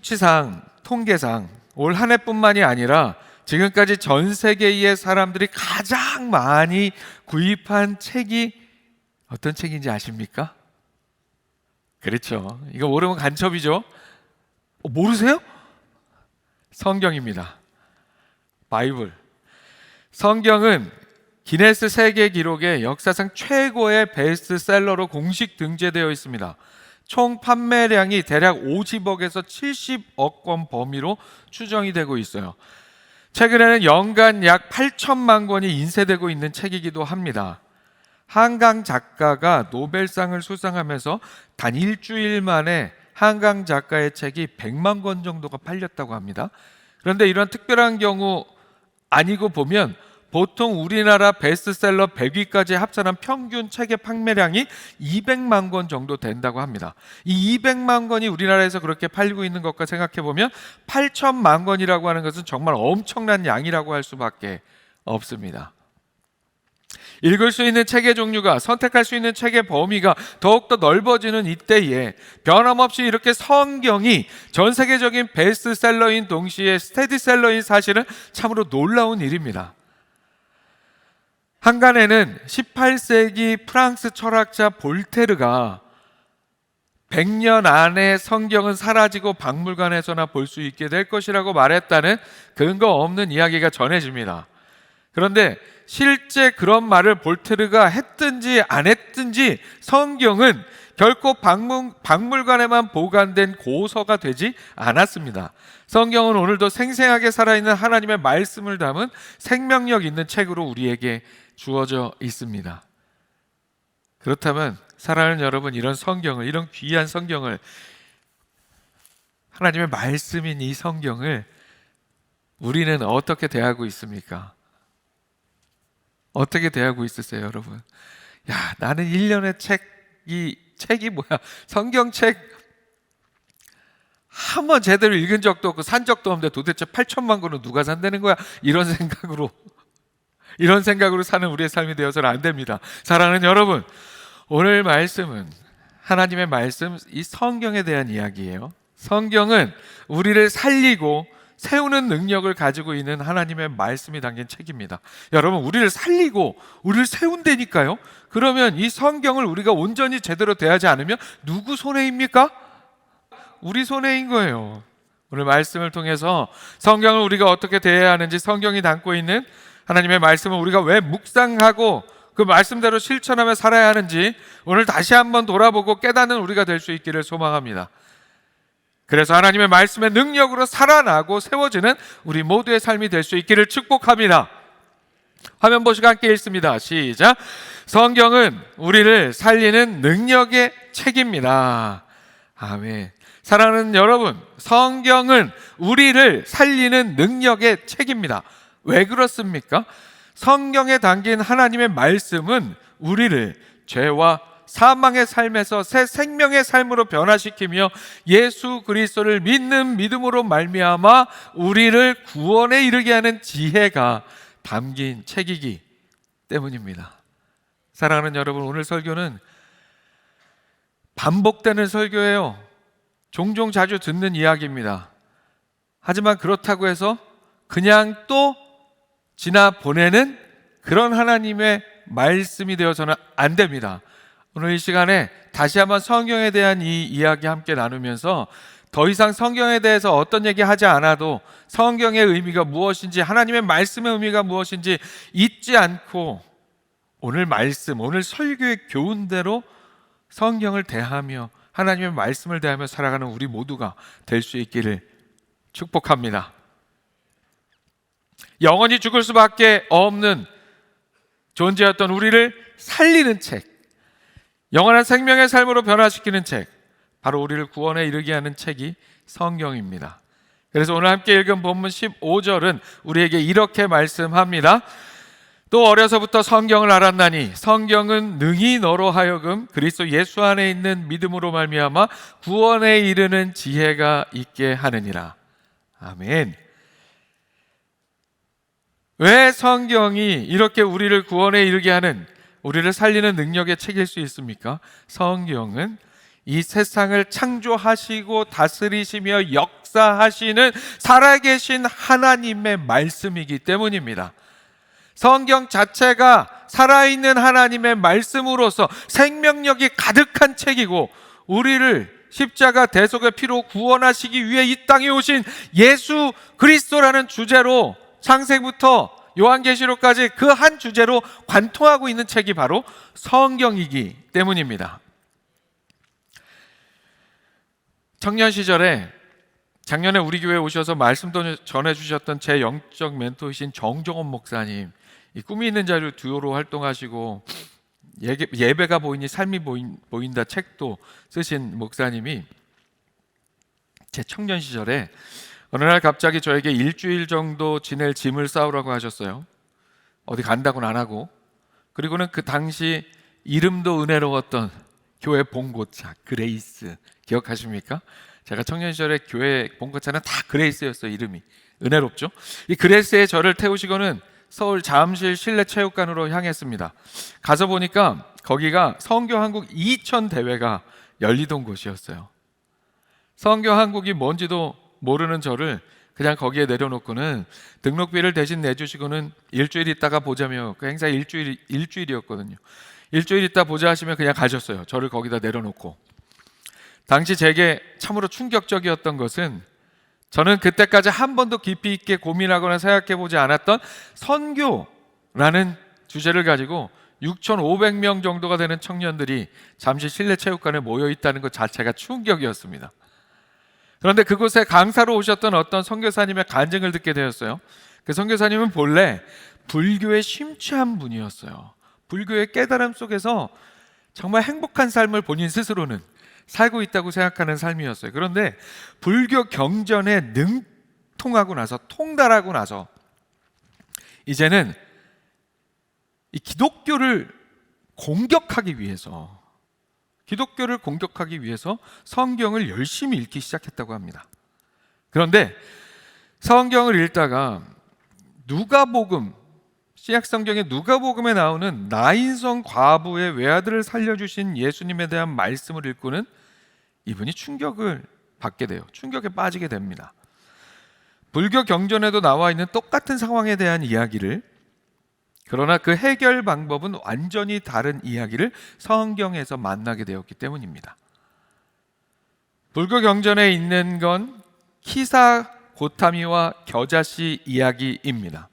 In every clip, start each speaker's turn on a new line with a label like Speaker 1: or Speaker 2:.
Speaker 1: 수치상, 통계상 올 한 해뿐만이 아니라 지금까지 전 세계의 사람들이 가장 많이 구입한 책이 어떤 책인지 아십니까? 그렇죠. 이거 모르면 간첩이죠. 모르세요? 성경입니다. 바이블. 성경은 기네스 세계 기록에 역사상 최고의 베스트셀러로 공식 등재되어 있습니다. 총 판매량이 대략 50억에서 70억 권 범위로 추정이 되고 있어요. 최근에는 연간 약 8천만 권이 인쇄되고 있는 책이기도 합니다. 한강 작가가 노벨상을 수상하면서 단 일주일 만에 한강 작가의 책이 100만 권 정도가 팔렸다고 합니다. 그런데 이런 특별한 경우 아니고 보면 보통 우리나라 베스트셀러 100위까지 합산한 평균 책의 판매량이 200만 권 정도 된다고 합니다. 이 200만 권이 우리나라에서 그렇게 팔리고 있는 것과 생각해 보면 8천만 권이라고 하는 것은 정말 엄청난 양이라고 할 수밖에 없습니다. 읽을 수 있는 책의 종류가, 선택할 수 있는 책의 범위가 더욱더 넓어지는 이때에 변함없이 이렇게 성경이 전 세계적인 베스트셀러인 동시에 스테디셀러인 사실은 참으로 놀라운 일입니다. 한간에는 18세기 프랑스 철학자 볼테르가 100년 안에 성경은 사라지고 박물관에서나 볼 수 있게 될 것이라고 말했다는 근거 없는 이야기가 전해집니다. 그런데 실제 그런 말을 볼테르가 했든지 안 했든지 성경은 결코 박물관에만 보관된 고서가 되지 않았습니다. 성경은 오늘도 생생하게 살아있는 하나님의 말씀을 담은 생명력 있는 책으로 우리에게 주어져 있습니다. 그렇다면 사랑하는 여러분, 이런 성경을, 이런 귀한 성경을, 하나님의 말씀인 이 성경을 우리는 어떻게 대하고 있습니까? 어떻게 대하고 있으세요, 여러분? 야, 나는 1년에 책이 뭐야? 성경책 한 번 제대로 읽은 적도 없고 산 적도 없는데 도대체 8천만 권은 누가 산다는 거야? 이런 생각으로 사는 우리의 삶이 되어서는 안 됩니다. 사랑하는 여러분, 오늘 말씀은 하나님의 말씀, 이 성경에 대한 이야기예요. 성경은 우리를 살리고 세우는 능력을 가지고 있는 하나님의 말씀이 담긴 책입니다. 여러분, 우리를 살리고 우리를 세운다니까요. 그러면 이 성경을 우리가 온전히 제대로 대하지 않으면 누구 손해입니까? 우리 손해인 거예요. 오늘 말씀을 통해서 성경을 우리가 어떻게 대해야 하는지, 성경이 담고 있는 하나님의 말씀을 우리가 왜 묵상하고 그 말씀대로 실천하며 살아야 하는지 오늘 다시 한번 돌아보고 깨닫는 우리가 될 수 있기를 소망합니다. 그래서 하나님의 말씀의 능력으로 살아나고 세워지는 우리 모두의 삶이 될 수 있기를 축복합니다. 화면 보시고 함께 읽습니다. 시작. 성경은 우리를 살리는 능력의 책입니다. 아멘. 사랑하는 여러분, 성경은 우리를 살리는 능력의 책입니다. 왜 그렇습니까? 성경에 담긴 하나님의 말씀은 우리를 죄와 사망의 삶에서 새 생명의 삶으로 변화시키며 예수 그리스도를 믿는 믿음으로 말미암아 우리를 구원에 이르게 하는 지혜가 담긴 책이기 때문입니다. 사랑하는 여러분, 오늘 설교는 반복되는 설교예요. 종종 자주 듣는 이야기입니다. 하지만 그렇다고 해서 그냥 또 지나 보내는 그런 하나님의 말씀이 되어서는 안 됩니다. 오늘 이 시간에 다시 한번 성경에 대한 이 이야기 함께 나누면서 더 이상 성경에 대해서 어떤 얘기 하지 않아도 성경의 의미가 무엇인지, 하나님의 말씀의 의미가 무엇인지 잊지 않고 오늘 말씀, 오늘 설교의 교훈대로 성경을 대하며 하나님의 말씀을 대하며 살아가는 우리 모두가 될 수 있기를 축복합니다. 영원히 죽을 수밖에 없는 존재였던 우리를 살리는 책, 영원한 생명의 삶으로 변화시키는 책, 바로 우리를 구원에 이르게 하는 책이 성경입니다. 그래서 오늘 함께 읽은 본문 15절은 우리에게 이렇게 말씀합니다. 또 어려서부터 성경을 알았나니 성경은 능히 너로 하여금 그리스도 예수 안에 있는 믿음으로 말미암아 구원에 이르는 지혜가 있게 하느니라. 아멘. 왜 성경이 이렇게 우리를 구원에 이르게 하는, 우리를 살리는 능력의 책일 수 있습니까? 성경은 이 세상을 창조하시고 다스리시며 역사하시는 살아계신 하나님의 말씀이기 때문입니다. 성경 자체가 살아있는 하나님의 말씀으로서 생명력이 가득한 책이고, 우리를 십자가 대속의 피로 구원하시기 위해 이 땅에 오신 예수 그리스도라는 주제로 창세부터 요한계시록까지 그 한 주제로 관통하고 있는 책이 바로 성경이기 때문입니다. 청년 시절에 작년에 우리 교회에 오셔서 말씀도 전해주셨던 제 영적 멘토이신 정종원 목사님, 이 꿈이 있는 자를 듀오로 활동하시고 예배가 보이니 삶이 보인다 책도 쓰신 목사님이 제 청년 시절에 어느 날 갑자기 저에게 일주일 정도 지낼 짐을 싸우라고 하셨어요. 어디 간다고는 안 하고. 그리고는 그 당시 이름도 은혜로웠던 교회 봉고차 그레이스 기억하십니까? 제가 청년 시절에 교회 봉고차는 다 그레이스였어요. 이름이 은혜롭죠? 이 그레이스에 저를 태우시고는 서울 잠실 실내 체육관으로 향했습니다. 가서 보니까 거기가 성교한국 2000 대회가 열리던 곳이었어요. 성교한국이 뭔지도 모르는 저를 그냥 거기에 내려놓고는 등록비를 대신 내주시고는 일주일 있다가 보자며, 그 행사 일주일이었거든요. 일주일 있다 보자 하시면 그냥 가셨어요. 저를 거기다 내려놓고. 당시 제게 참으로 충격적이었던 것은, 저는 그때까지 한 번도 깊이 있게 고민하거나 생각해보지 않았던 선교라는 주제를 가지고 6,500명 정도가 되는 청년들이 잠시 실내 체육관에 모여 있다는 것 자체가 충격이었습니다. 그런데 그곳에 강사로 오셨던 어떤 선교사님의 간증을 듣게 되었어요. 그 선교사님은 본래 불교에 심취한 분이었어요. 불교의 깨달음 속에서 정말 행복한 삶을 본인 스스로는 살고 있다고 생각하는 삶이었어요. 그런데 불교 경전에 능통하고 나서, 통달하고 나서 이제는 이 기독교를 공격하기 위해서 성경을 열심히 읽기 시작했다고 합니다. 그런데 성경을 읽다가 누가복음, 신약성경의 누가복음에 나오는 나인성 과부의 외아들을 살려주신 예수님에 대한 말씀을 읽고는 이분이 충격을 받게 돼요. 충격에 빠지게 됩니다. 불교 경전에도 나와 있는 똑같은 상황에 대한 이야기를, 그러나 그 해결 방법은 완전히 다른 이야기를 성경에서 만나게 되었기 때문입니다. 불교 경전에 있는 건 키사 고타미와 겨자씨 이야기입니다.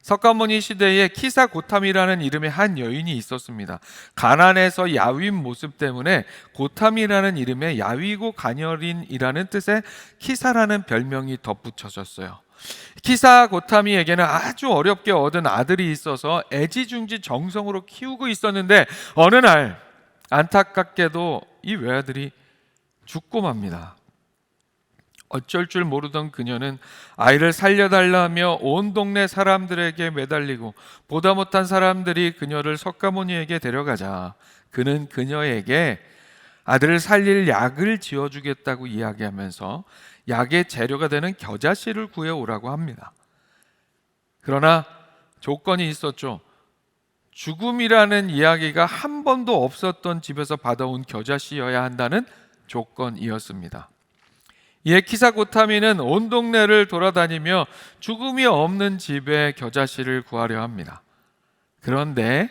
Speaker 1: 석가모니 시대에 키사 고타미라는 이름의 한 여인이 있었습니다. 가난해서 야윈 모습 때문에 고타미라는 이름에 야위고 가녀린이라는 뜻의 키사라는 별명이 덧붙여졌어요. 키사 고타미에게는 아주 어렵게 얻은 아들이 있어서 애지중지 정성으로 키우고 있었는데, 어느 날 안타깝게도 이 외아들이 죽고 맙니다. 어쩔 줄 모르던 그녀는 아이를 살려달라며 온 동네 사람들에게 매달리고, 보다 못한 사람들이 그녀를 석가모니에게 데려가자 그는 그녀에게 아들을 살릴 약을 지어주겠다고 이야기하면서 약의 재료가 되는 겨자씨를 구해오라고 합니다. 그러나 조건이 있었죠. 죽음이라는 이야기가 한 번도 없었던 집에서 받아온 겨자씨여야 한다는 조건이었습니다. 이에 키사 고타미는 온 동네를 돌아다니며 죽음이 없는 집에 겨자씨를 구하려 합니다. 그런데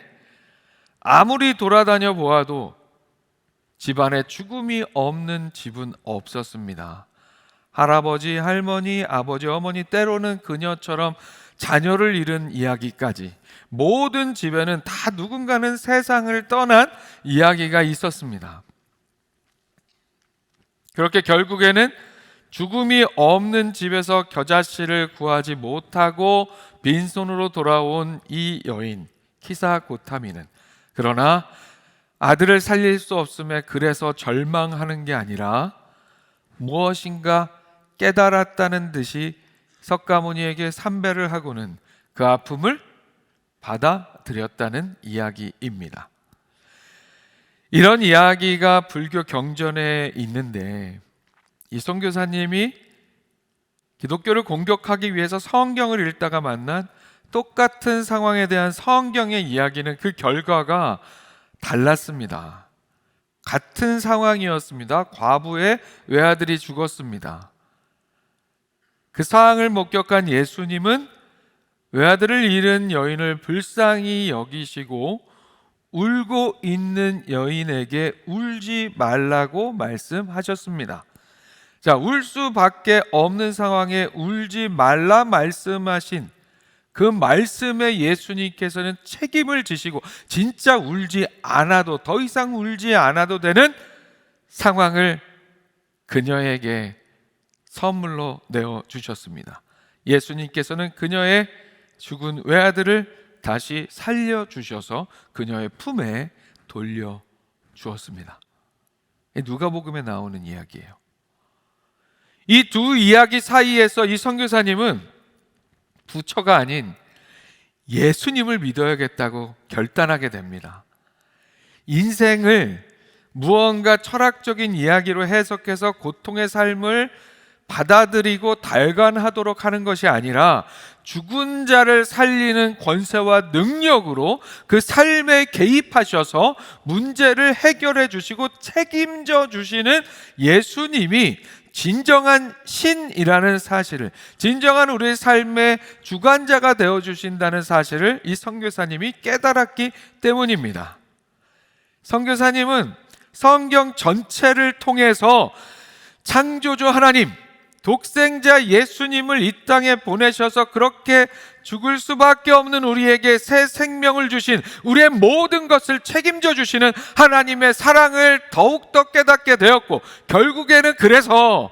Speaker 1: 아무리 돌아다녀 보아도 집안에 죽음이 없는 집은 없었습니다. 할아버지, 할머니, 아버지, 어머니, 때로는 그녀처럼 자녀를 잃은 이야기까지 모든 집에는 다 누군가는 세상을 떠난 이야기가 있었습니다. 그렇게 결국에는 죽음이 없는 집에서 겨자씨를 구하지 못하고 빈손으로 돌아온 이 여인 키사 고타미는, 그러나 아들을 살릴 수 없음에 그래서 절망하는 게 아니라 무엇인가 깨달았다는 듯이 석가모니에게 삼배를 하고는 그 아픔을 받아들였다는 이야기입니다. 이런 이야기가 불교 경전에 있는데, 이 선교사님이 기독교를 공격하기 위해서 성경을 읽다가 만난 똑같은 상황에 대한 성경의 이야기는 그 결과가 달랐습니다. 같은 상황이었습니다. 과부의 외아들이 죽었습니다. 그 상황을 목격한 예수님은 외아들을 잃은 여인을 불쌍히 여기시고 울고 있는 여인에게 울지 말라고 말씀하셨습니다. 자, 울 수밖에 없는 상황에 울지 말라 말씀하신 그 말씀에 예수님께서는 책임을 지시고 진짜 울지 않아도, 더 이상 울지 않아도 되는 상황을 그녀에게 선물로 내어주셨습니다. 예수님께서는 그녀의 죽은 외아들을 다시 살려주셔서 그녀의 품에 돌려주었습니다. 누가복음에 나오는 이야기예요. 이 두 이야기 사이에서 이 선교사님은 부처가 아닌 예수님을 믿어야겠다고 결단하게 됩니다. 인생을 무언가 철학적인 이야기로 해석해서 고통의 삶을 받아들이고 달관하도록 하는 것이 아니라 죽은 자를 살리는 권세와 능력으로 그 삶에 개입하셔서 문제를 해결해 주시고 책임져 주시는 예수님이 진정한 신이라는 사실을, 진정한 우리의 삶의 주관자가 되어주신다는 사실을 이 선교사님이 깨달았기 때문입니다. 선교사님은 성경 전체를 통해서 창조주 하나님, 독생자 예수님을 이 땅에 보내셔서 그렇게 죽을 수밖에 없는 우리에게 새 생명을 주신, 우리의 모든 것을 책임져 주시는 하나님의 사랑을 더욱더 깨닫게 되었고, 결국에는 그래서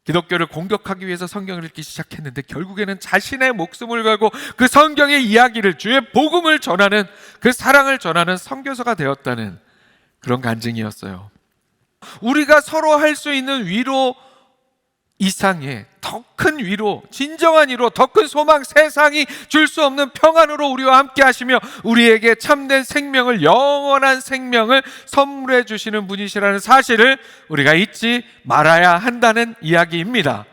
Speaker 1: 기독교를 공격하기 위해서 성경을 읽기 시작했는데 결국에는 자신의 목숨을 걸고 그 성경의 이야기를, 주의 복음을 전하는, 그 사랑을 전하는 선교사가 되었다는 그런 간증이었어요. 우리가 서로 할 수 있는 위로 이상의 더 큰 위로, 진정한 위로, 더 큰 소망, 세상이 줄 수 없는 평안으로 우리와 함께 하시며 우리에게 참된 생명을, 영원한 생명을 선물해 주시는 분이시라는 사실을 우리가 잊지 말아야 한다는 이야기입니다.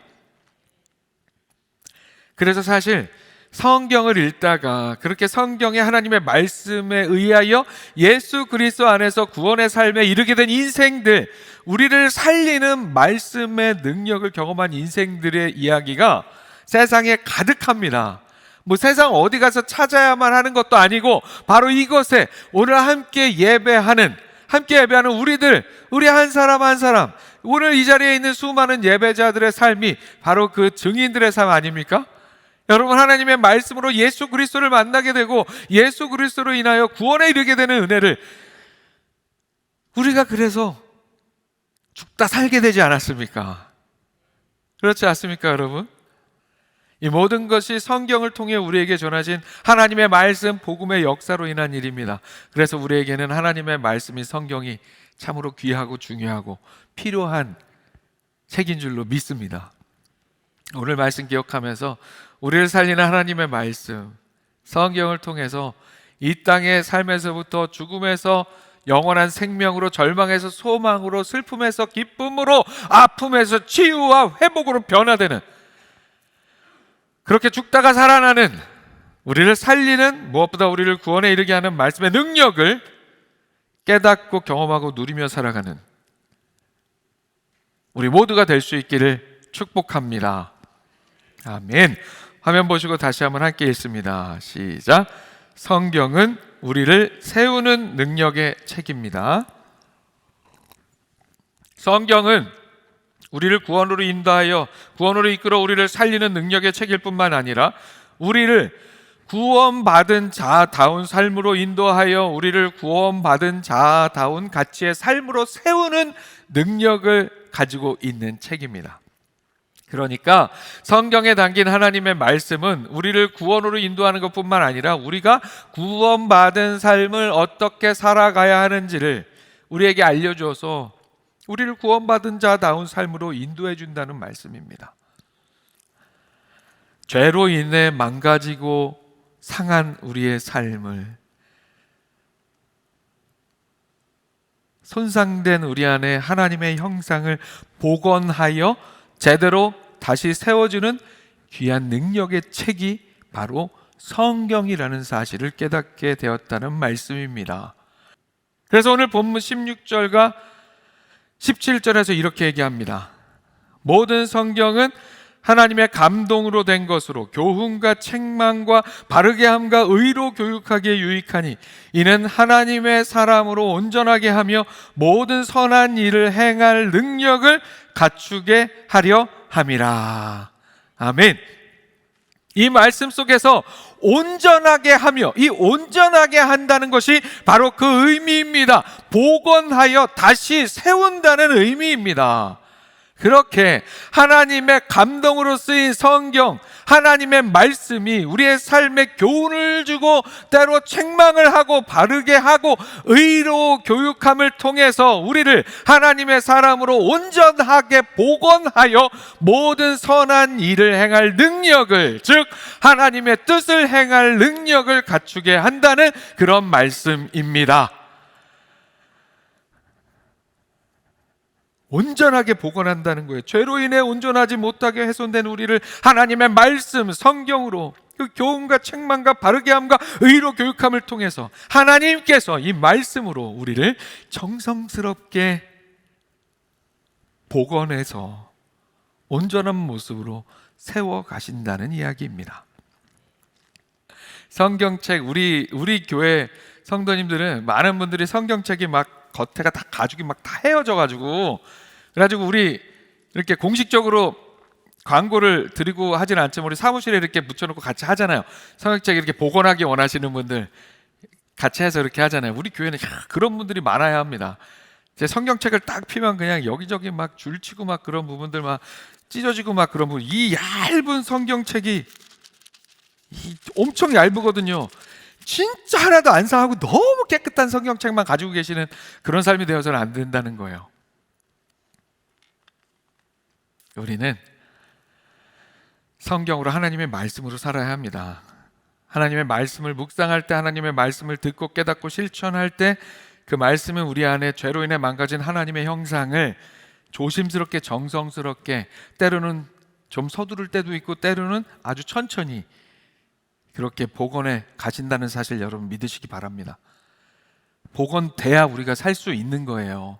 Speaker 1: 그래서 사실 성경을 읽다가 그렇게 성경의 하나님의 말씀에 의하여 예수 그리스도 안에서 구원의 삶에 이르게 된 인생들, 우리를 살리는 말씀의 능력을 경험한 인생들의 이야기가 세상에 가득합니다. 뭐 세상 어디 가서 찾아야만 하는 것도 아니고 바로 이곳에 오늘 함께 예배하는 우리들, 우리 한 사람 한 사람, 오늘 이 자리에 있는 수많은 예배자들의 삶이 바로 그 증인들의 삶 아닙니까? 여러분, 하나님의 말씀으로 예수 그리스도를 만나게 되고 예수 그리스도로 인하여 구원에 이르게 되는 은혜를 우리가 그래서 죽다 살게 되지 않았습니까? 그렇지 않습니까, 여러분? 이 모든 것이 성경을 통해 우리에게 전하신 하나님의 말씀, 복음의 역사로 인한 일입니다. 그래서 우리에게는 하나님의 말씀이, 성경이 참으로 귀하고 중요하고 필요한 책인 줄로 믿습니다. 오늘 말씀 기억하면서 우리를 살리는 하나님의 말씀, 성경을 통해서 이 땅의 삶에서부터 죽음에서 영원한 생명으로, 절망에서 소망으로, 슬픔에서 기쁨으로, 아픔에서 치유와 회복으로 변화되는, 그렇게 죽다가 살아나는, 우리를 살리는, 무엇보다 우리를 구원에 이르게 하는 말씀의 능력을 깨닫고 경험하고 누리며 살아가는 우리 모두가 될 수 있기를 축복합니다. 아멘. 화면 보시고 다시 한번 함께 읽습니다. 시작. 성경은 우리를 세우는 능력의 책입니다. 성경은 우리를 구원으로 인도하여, 구원으로 이끌어 우리를 살리는 능력의 책일 뿐만 아니라 우리를 구원받은 자다운 삶으로 인도하여 우리를 구원받은 자다운 가치의 삶으로 세우는 능력을 가지고 있는 책입니다. 그러니까 성경에 담긴 하나님의 말씀은 우리를 구원으로 인도하는 것뿐만 아니라 우리가 구원받은 삶을 어떻게 살아가야 하는지를 우리에게 알려줘서 우리를 구원받은 자다운 삶으로 인도해 준다는 말씀입니다. 죄로 인해 망가지고 상한 우리의 삶을, 손상된 우리 안에 하나님의 형상을 복원하여 제대로 다시 세워주는 귀한 능력의 책이 바로 성경이라는 사실을 깨닫게 되었다는 말씀입니다. 그래서 오늘 본문 16절과 17절에서 이렇게 얘기합니다. 모든 성경은 하나님의 감동으로 된 것으로 교훈과 책망과 바르게 함과 의로 교육하기에 유익하니 이는 하나님의 사람으로 온전하게 하며 모든 선한 일을 행할 능력을 갖추게 하려 함이라. 아멘. 이 말씀 속에서 온전하게 하며, 이 온전하게 한다는 것이 바로 그 의미입니다. 복원하여 다시 세운다는 의미입니다. 그렇게 하나님의 감동으로 쓰인 성경, 하나님의 말씀이 우리의 삶에 교훈을 주고 때로 책망을 하고 바르게 하고 의로 교육함을 통해서 우리를 하나님의 사람으로 온전하게 복원하여 모든 선한 일을 행할 능력을, 즉 하나님의 뜻을 행할 능력을 갖추게 한다는 그런 말씀입니다. 온전하게 복원한다는 거예요. 죄로 인해 온전하지 못하게 훼손된 우리를 하나님의 말씀, 성경으로 그 교훈과 책망과 바르게 함과 의로 교육함을 통해서 하나님께서 이 말씀으로 우리를 정성스럽게 복원해서 온전한 모습으로 세워 가신다는 이야기입니다. 성경책, 우리 교회 성도님들은 많은 분들이 성경책이 막 겉에가 다 가죽이 막 다 헤어져 가지고, 그래가지고 우리 이렇게 공식적으로 광고를 드리고 하진 않지만 우리 사무실에 이렇게 붙여놓고 같이 하잖아요. 성경책 이렇게 복원하기 원하시는 분들 같이 해서 이렇게 하잖아요. 우리 교회는 그런 분들이 많아야 합니다. 제 성경책을 딱 피면 그냥 여기저기 막 줄치고 막 그런 부분들 막 찢어지고 막 그런 부분, 이 얇은 성경책이 엄청 얇거든요. 진짜 하나도 안 상하고 너무 깨끗한 성경책만 가지고 계시는 그런 삶이 되어서는 안 된다는 거예요. 우리는 성경으로 하나님의 말씀으로 살아야 합니다. 하나님의 말씀을 묵상할 때, 하나님의 말씀을 듣고 깨닫고 실천할 때 그 말씀은 우리 안에 죄로 인해 망가진 하나님의 형상을 조심스럽게 정성스럽게, 때로는 좀 서두를 때도 있고 때로는 아주 천천히 그렇게 복원해 가신다는 사실 여러분 믿으시기 바랍니다. 복원돼야 우리가 살 수 있는 거예요.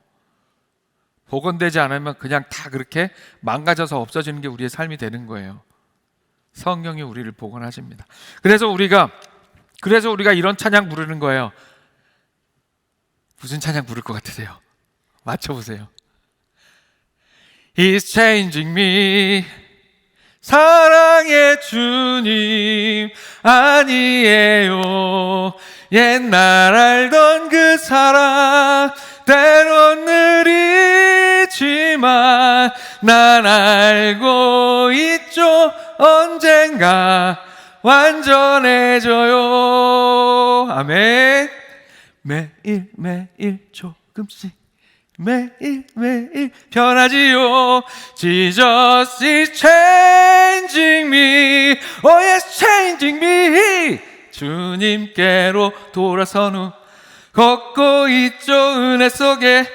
Speaker 1: 복원되지 않으면 그냥 다 그렇게 망가져서 없어지는 게 우리의 삶이 되는 거예요. 성경이 우리를 복원하십니다. 그래서 우리가 이런 찬양 부르는 거예요. 무슨 찬양 부를 것 같으세요? 맞춰보세요. He's changing me. 사랑의 주님 아니에요. 옛날 알던 그 사랑 때론 느리지만 난 알고 있죠. 언젠가 완전해져요. 아멘. 매일매일 조금씩 매일매일 변하지요. Jesus is changing me. Oh yes, changing me. 주님께로 돌아선 후 걷고 있죠. 은혜 속에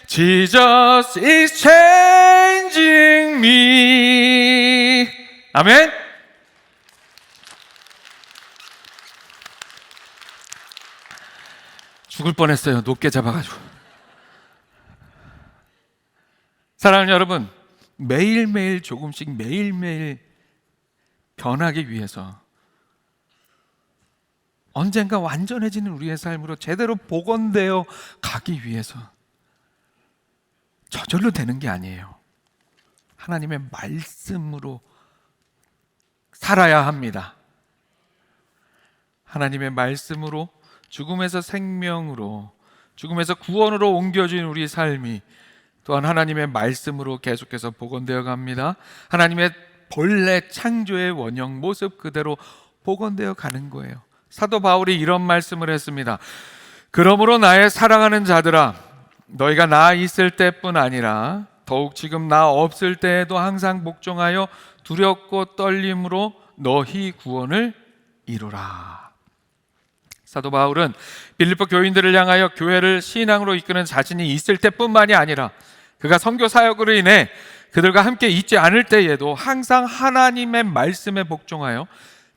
Speaker 1: Jesus is changing me. 아멘. 죽을 뻔했어요. 높게 잡아가지고. 사랑하는 여러분, 매일매일 조금씩 매일매일 변하기 위해서, 언젠가 완전해지는 우리의 삶으로 제대로 복원되어 가기 위해서 저절로 되는 게 아니에요. 하나님의 말씀으로 살아야 합니다. 하나님의 말씀으로 죽음에서 생명으로, 죽음에서 구원으로 옮겨진 우리 삶이 또한 하나님의 말씀으로 계속해서 복원되어 갑니다. 하나님의 본래 창조의 원형 모습 그대로 복원되어 가는 거예요. 사도 바울이 이런 말씀을 했습니다. 그러므로 나의 사랑하는 자들아, 너희가 나 있을 때뿐 아니라 더욱 지금 나 없을 때에도 항상 복종하여 두렵고 떨림으로 너희 구원을 이루라. 사도 바울은 빌립보 교인들을 향하여 교회를 신앙으로 이끄는 자신이 있을 때뿐만이 아니라 그가 선교 사역으로 인해 그들과 함께 있지 않을 때에도 항상 하나님의 말씀에 복종하여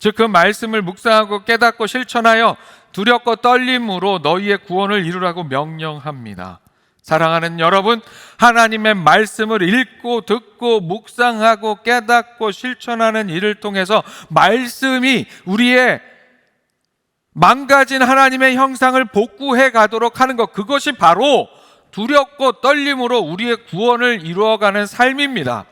Speaker 1: 즉 그 말씀을 묵상하고 깨닫고 실천하여 두렵고 떨림으로 너희의 구원을 이루라고 명령합니다. 사랑하는 여러분, 하나님의 말씀을 읽고 듣고 묵상하고 깨닫고 실천하는 일을 통해서 말씀이 우리의 망가진 하나님의 형상을 복구해 가도록 하는 것, 그것이 바로 두렵고 떨림으로 우리의 구원을 이루어가는 삶입니다.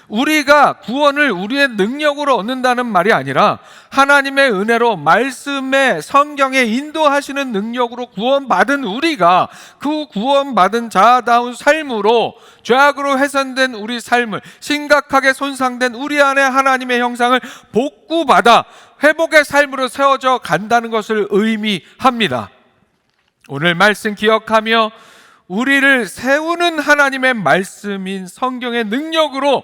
Speaker 1: 우리가 구원을 우리의 능력으로 얻는다는 말이 아니라 하나님의 은혜로 말씀에 성경에 인도하시는 능력으로 구원받은 우리가 그 구원받은 자다운 삶으로 죄악으로 훼손된 우리 삶을, 심각하게 손상된 우리 안에 하나님의 형상을 복구받아 회복의 삶으로 세워져 간다는 것을 의미합니다. 오늘 말씀 기억하며 우리를 세우는 하나님의 말씀인 성경의 능력으로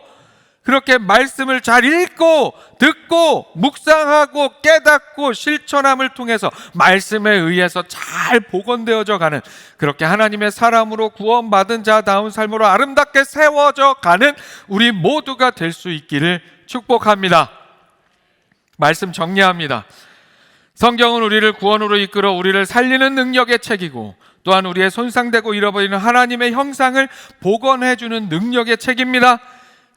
Speaker 1: 그렇게 말씀을 잘 읽고 듣고 묵상하고 깨닫고 실천함을 통해서 말씀에 의해서 잘 복원되어져 가는, 그렇게 하나님의 사람으로 구원받은 자다운 삶으로 아름답게 세워져 가는 우리 모두가 될 수 있기를 축복합니다. 말씀 정리합니다. 성경은 우리를 구원으로 이끌어 우리를 살리는 능력의 책이고, 또한 우리의 손상되고 잃어버리는 하나님의 형상을 복원해주는 능력의 책입니다.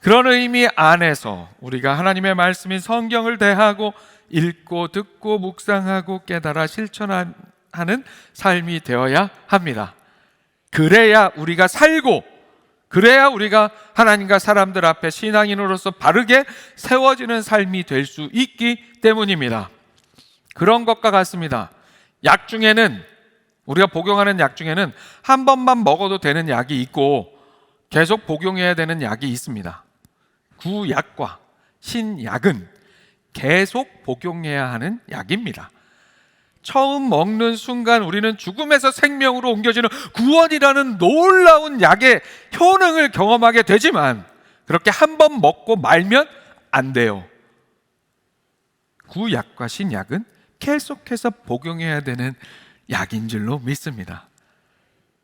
Speaker 1: 그런 의미 안에서 우리가 하나님의 말씀인 성경을 대하고 읽고 듣고 묵상하고 깨달아 실천하는 삶이 되어야 합니다. 그래야 우리가 살고, 그래야 우리가 하나님과 사람들 앞에 신앙인으로서 바르게 세워지는 삶이 될 수 있기 때문입니다. 그런 것과 같습니다. 약 중에는, 우리가 복용하는 약 중에는 한 번만 먹어도 되는 약이 있고 계속 복용해야 되는 약이 있습니다. 구약과 신약은 계속 복용해야 하는 약입니다. 처음 먹는 순간 우리는 죽음에서 생명으로 옮겨지는 구원이라는 놀라운 약의 효능을 경험하게 되지만 그렇게 한 번 먹고 말면 안 돼요. 구약과 신약은 계속해서 복용해야 되는 약인 줄로 믿습니다.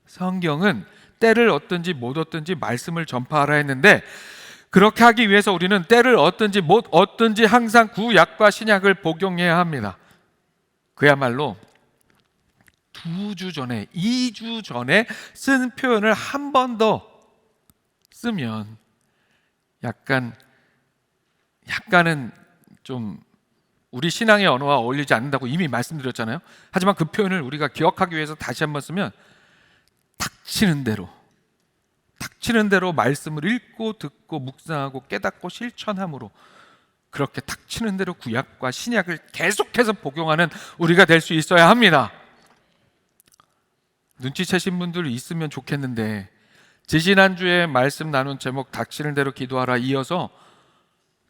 Speaker 1: 성경은 때를 얻든지 못 얻든지 말씀을 전파하라 했는데, 그렇게 하기 위해서 우리는 때를 얻든지 못 얻든지 항상 구약과 신약을 복용해야 합니다. 그야말로 2주 전에, 2주 전에 쓴 표현을 한 번 더 쓰면 약간은 좀 우리 신앙의 언어와 어울리지 않는다고 이미 말씀드렸잖아요. 하지만 그 표현을 우리가 기억하기 위해서 다시 한번 쓰면, 닥치는 대로 말씀을 읽고 듣고 묵상하고 깨닫고 실천함으로 그렇게 닥치는 대로 구약과 신약을 계속해서 복용하는 우리가 될 수 있어야 합니다. 눈치채신 분들 있으면 좋겠는데, 지지난주에 말씀 나눈 제목 닥치는 대로 기도하라 이어서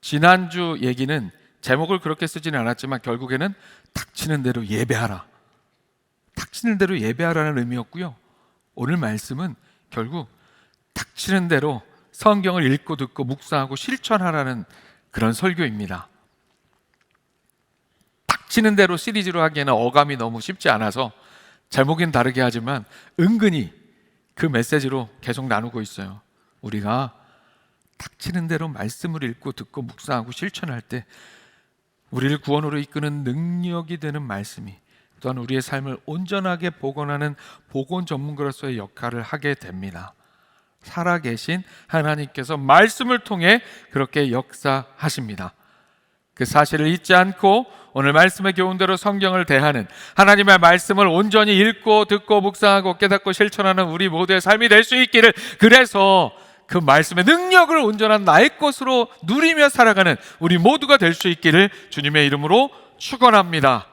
Speaker 1: 지난주 얘기는 제목을 그렇게 쓰지는 않았지만 결국에는 닥치는 대로 예배하라, 닥치는 대로 예배하라는 의미였고요. 오늘 말씀은 결국 닥치는 대로 성경을 읽고 듣고 묵상하고 실천하라는 그런 설교입니다. 닥치는 대로 시리즈로 하기에는 어감이 너무 쉽지 않아서 제목은 다르게 하지만 은근히 그 메시지로 계속 나누고 있어요. 우리가 닥치는 대로 말씀을 읽고 듣고 묵상하고 실천할 때 우리를 구원으로 이끄는 능력이 되는 말씀이 또한 우리의 삶을 온전하게 복원하는 복원 전문가로서의 역할을 하게 됩니다. 살아계신 하나님께서 말씀을 통해 그렇게 역사하십니다. 그 사실을 잊지 않고 오늘 말씀의 교훈대로 성경을 대하는, 하나님의 말씀을 온전히 읽고 듣고 묵상하고 깨닫고 실천하는 우리 모두의 삶이 될 수 있기를, 그래서 그 말씀의 능력을 온전한 나의 것으로 누리며 살아가는 우리 모두가 될 수 있기를 주님의 이름으로 축원합니다.